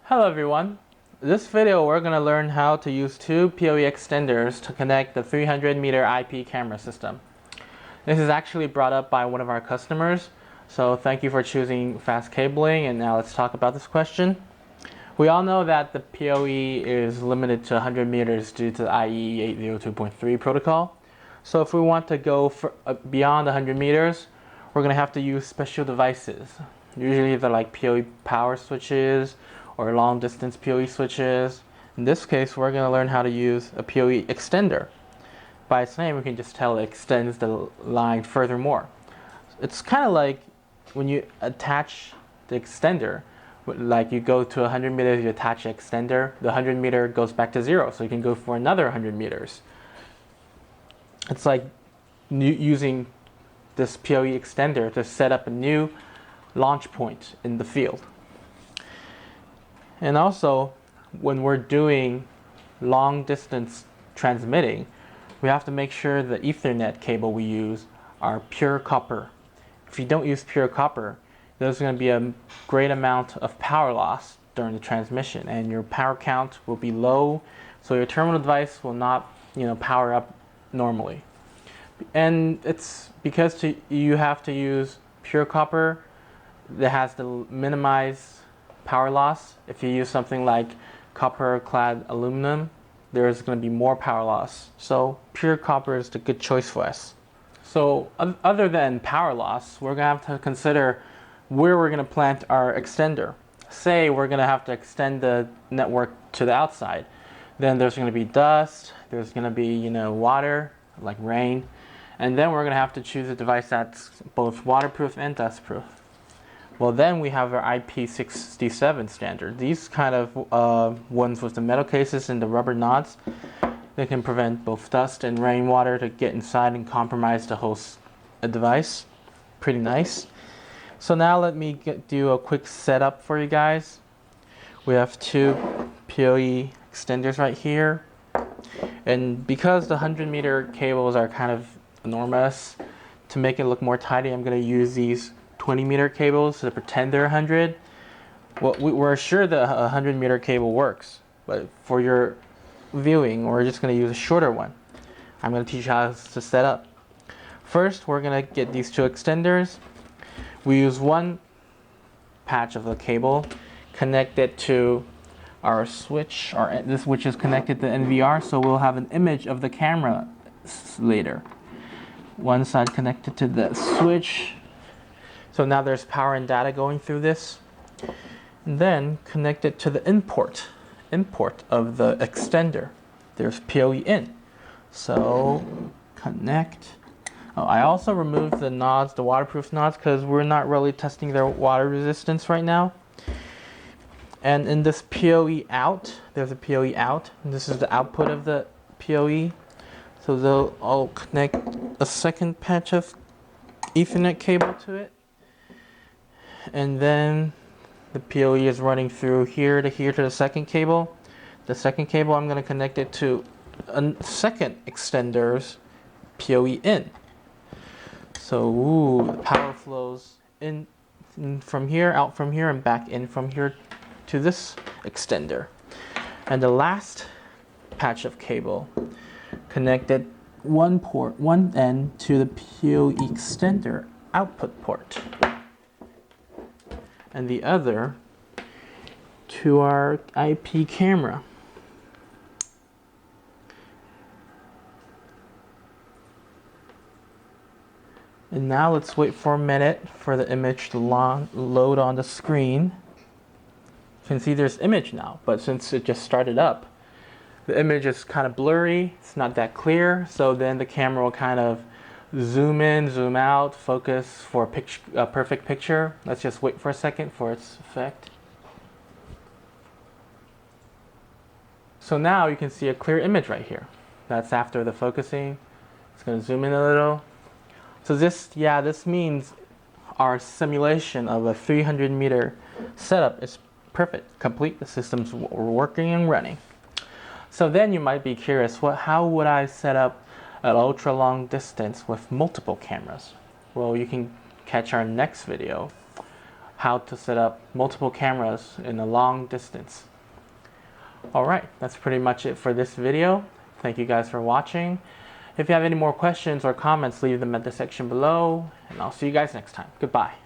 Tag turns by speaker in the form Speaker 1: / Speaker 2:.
Speaker 1: Hello everyone. In this video we're going to learn how to use two PoE extenders to connect the 300-meter IP camera system. This is actually brought up by one of our customers, so thank you for choosing fast cabling, and now let's talk about this question. We all know that the PoE is limited to 100 meters due to the IEEE 802.3 protocol. So if we want to go beyond 100 meters, we're going to have to use special devices. Usually they're like PoE power switches or long distance PoE switches. In this case, we're going to learn how to use a PoE extender. By its name, we can just tell it extends the line furthermore. It's kind of like when you attach the extender, like you go to 100 meters, you attach an extender, the 100 meter goes back to 0, so you can go for another 100 meters. It's like using this PoE extender to set up a new launch point in the field. And also, when we're doing long distance transmitting, we have to make sure the Ethernet cable we use are pure copper. If you don't use pure copper, there's going to be a great amount of power loss during the transmission, and your power count will be low, so your terminal device will not, power up normally. And it's because you have to use pure copper that has to minimize power loss. If you use something like copper clad aluminum, there's going to be more power loss. So pure copper is the good choice for us. So other than power loss, we're going to have to consider where we're going to plant our extender. Say we're going to have to extend the network to the outside. Then there's going to be dust, there's going to be water, like rain, and then we're going to have to choose a device that's both waterproof and dustproof. Well, then we have our IP67 standard. These kind of ones with the metal cases and the rubber nods, they can prevent both dust and rainwater to get inside and compromise the whole device. Pretty nice. So now let me do a quick setup for you guys. We have two PoE extenders right here. And because the 100-meter cables are kind of enormous, to make it look more tidy, I'm going to use these 20-meter cables to pretend they're 100. Well, we're sure the 100-meter cable works, but for your viewing, we're just going to use a shorter one. I'm going to teach you how to set up. First, we're going to get these two extenders. We use one patch of the cable, connect it to our switch, which is connected to NVR, so we'll have an image of the camera later. One side connected to the switch. So now there's power and data going through this. And then connect it to the import of the extender. There's PoE in. So connect. Oh, I also removed the nods, the waterproof nods, because we're not really testing their water resistance right now. And in this PoE out, there's a PoE out. And this is the output of the PoE. So I'll connect a second patch of Ethernet cable to it. And then the PoE is running through here to the second cable. The second cable, I'm going to connect it to a second extender's PoE in. So the power flows in from here, out from here, and back in from here to this extender. And the last patch of cable connected one end to the PoE extender output port, and the other to our IP camera. And now let's wait for a minute for the image to load on the screen. You can see there's image now, but since it just started up, the image is kind of blurry, it's not that clear, so then the camera will kind of zoom in, zoom out, focus for a perfect picture. Let's just wait for a second for its effect. So now you can see a clear image right here. That's after the focusing. It's going to zoom in a little. So this means our simulation of a 300-meter setup is perfect, complete. The system's working and running. So then you might be curious, how would I set up an ultra long distance with multiple cameras? Well, you can catch our next video how to set up multiple cameras in a long distance. Alright, that's pretty much it for this video. Thank you guys for watching. If you have any more questions or comments, leave them at the section below, and I'll see you guys next time. Goodbye.